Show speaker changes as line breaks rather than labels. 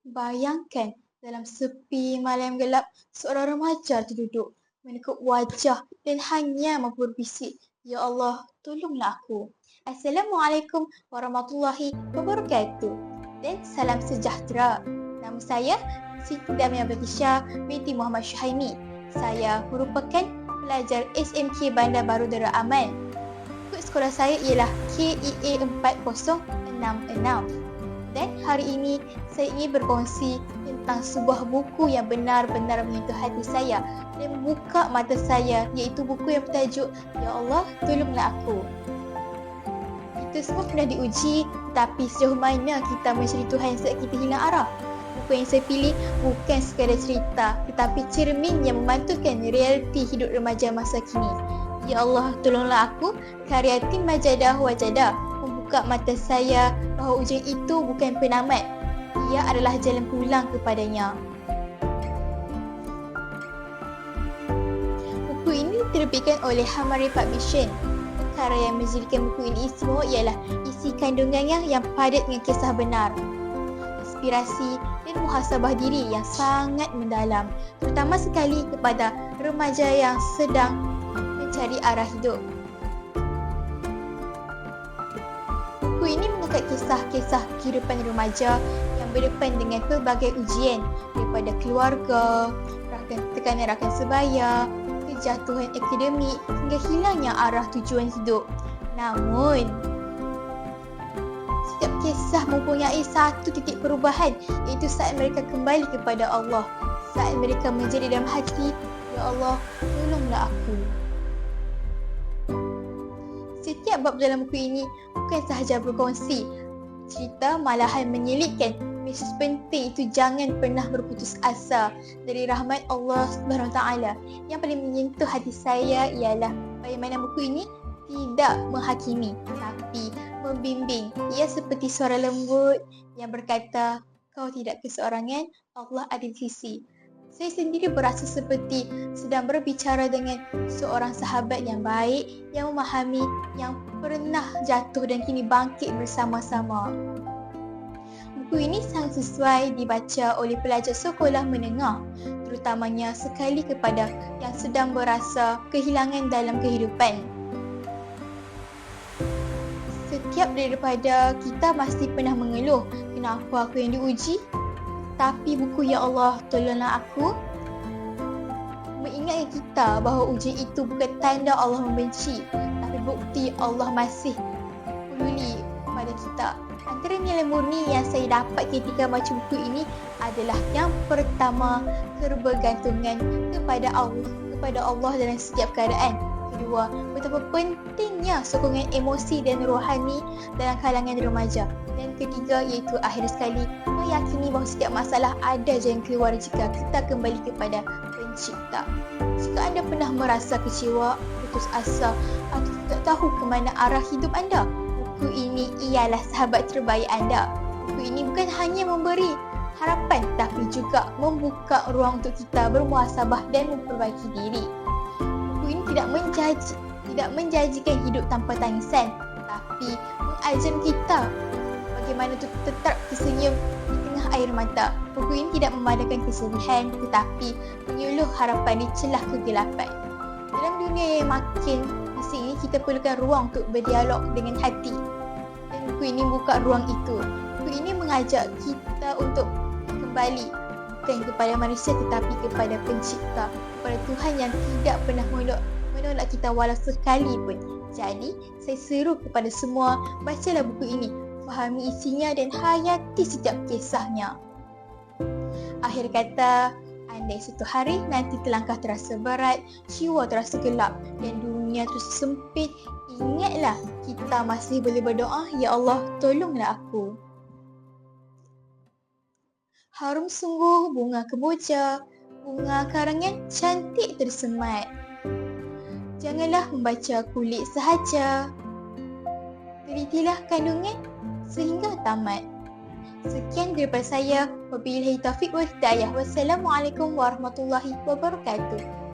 Bayangkan dalam sepi malam gelap, seorang remaja terduduk, menekuk wajah dan hanya mampu berbisik, "Ya Allah, tolonglah aku." Assalamualaikum warahmatullahi wabarakatuh. Dan salam sejahtera. Nama saya Siti Damia Batisha binti Muhammad Syuhaimi. Saya merupakan pelajar SMK Bandar Baru Darul Aman. Kod sekolah saya ialah KEA 4066. Dan hari ini saya ingin berkongsi tentang sebuah buku yang benar-benar menyentuh hati saya dan membuka mata saya, iaitu buku yang bertajuk "Ya Allah, Tolonglah Aku". Kita semua pernah diuji, tetapi sejauh mana kita mencari Tuhan saat kita hilang arah? Buku yang saya pilih bukan sekadar cerita, tetapi cermin yang memantulkan realiti hidup remaja masa kini. Ya Allah, Tolonglah Aku, karya tim Majadah Wajadah, membuka mata saya bahawa ujian itu bukan penamat. Ia adalah jalan pulang kepadanya. Buku ini diterbitkan oleh Hamari Publishing. Perkara yang menjadikan buku ini istimewa ialah isi kandungannya yang padat dengan kisah benar, inspirasi dan muhasabah diri yang sangat mendalam, terutama sekali kepada remaja yang sedang mencari arah hidup. Buku ini mengangkat kisah-kisah kehidupan remaja yang berdepan dengan pelbagai ujian, daripada keluarga, tekanan rakan sebaya, kejatuhan akademik hingga hilangnya arah tujuan hidup. Namun, setiap kisah mempunyai satu titik perubahan, iaitu saat mereka kembali kepada Allah, saat mereka menjadi dalam hati, "Ya Allah, tolonglah aku." Setiap bab dalam buku ini bukan sahaja berkongsi cerita, malahan menyelitkan mesej penting, itu jangan pernah berputus asa dari rahmat Allah SWT. Yang paling menyentuh hati saya ialah bagaimana buku ini tidak menghakimi, tapi membimbing. Ia seperti suara lembut yang berkata, "Kau tidak keseorangan, Allah ada di sisi." Saya sendiri berasa seperti sedang berbicara dengan seorang sahabat yang baik, yang memahami, yang pernah jatuh dan kini bangkit bersama-sama. Buku ini sangat sesuai dibaca oleh pelajar sekolah menengah, terutamanya sekali kepada yang sedang berasa kehilangan dalam kehidupan. Setiap daripada kita pasti pernah mengeluh, "Kenapa aku yang diuji?" Tapi buku "Ya Allah, Tolonglah Aku" mengingatkan kita bahawa ujian itu bukan tanda Allah membenci, tapi bukti Allah masih peduli pada kita. Antara nilai murni yang saya dapat ketika baca buku ini adalah yang pertama, kebergantungan kepada Allah dalam setiap keadaan. Kedua, betapa pentingnya sokongan emosi dan rohani dalam kalangan remaja. Dan ketiga, iaitu akhir sekali, meyakini bahawa setiap masalah ada jalan keluar jika kita kembali kepada Pencipta. Jika anda pernah merasa kecewa, putus asa atau tidak tahu ke mana arah hidup anda, buku ini ialah sahabat terbaik anda. Buku ini bukan hanya memberi harapan, tapi juga membuka ruang untuk kita bermuhasabah dan memperbaiki diri. Buku ini tidak menjanjikan hidup tanpa tangisan, tapi mengajar kita bagaimana untuk tetap tersenyum di tengah air mata. Buku ini tidak memadakan kesedihan, tetapi menyuluh harapan di celah kegelapan. Dalam dunia yang makin bising ini, kita perlukan ruang untuk berdialog dengan hati. Dan buku ini buka ruang itu. Buku ini mengajak kita untuk kembali bukan kepada manusia, tetapi kepada Pencipta, kepada Tuhan yang tidak pernah menolak kita walau sekalipun. Jadi, saya seru kepada semua, bacalah buku ini, fahami isinya dan hayati setiap kisahnya. Akhir kata, andai suatu hari nanti telangkah terasa berat, jiwa terasa gelap dan dunia terasa sempit, ingatlah kita masih boleh berdoa, "Ya Allah, tolonglah aku." Harum sungguh bunga kemboja, bunga karangan cantik tersemat. Janganlah membaca kulit sahaja, telitilah kandungan sehingga tamat. Sekian daripada saya. Wabillahi taufiq wal hidayah. Wassalamualaikum warahmatullahi wabarakatuh.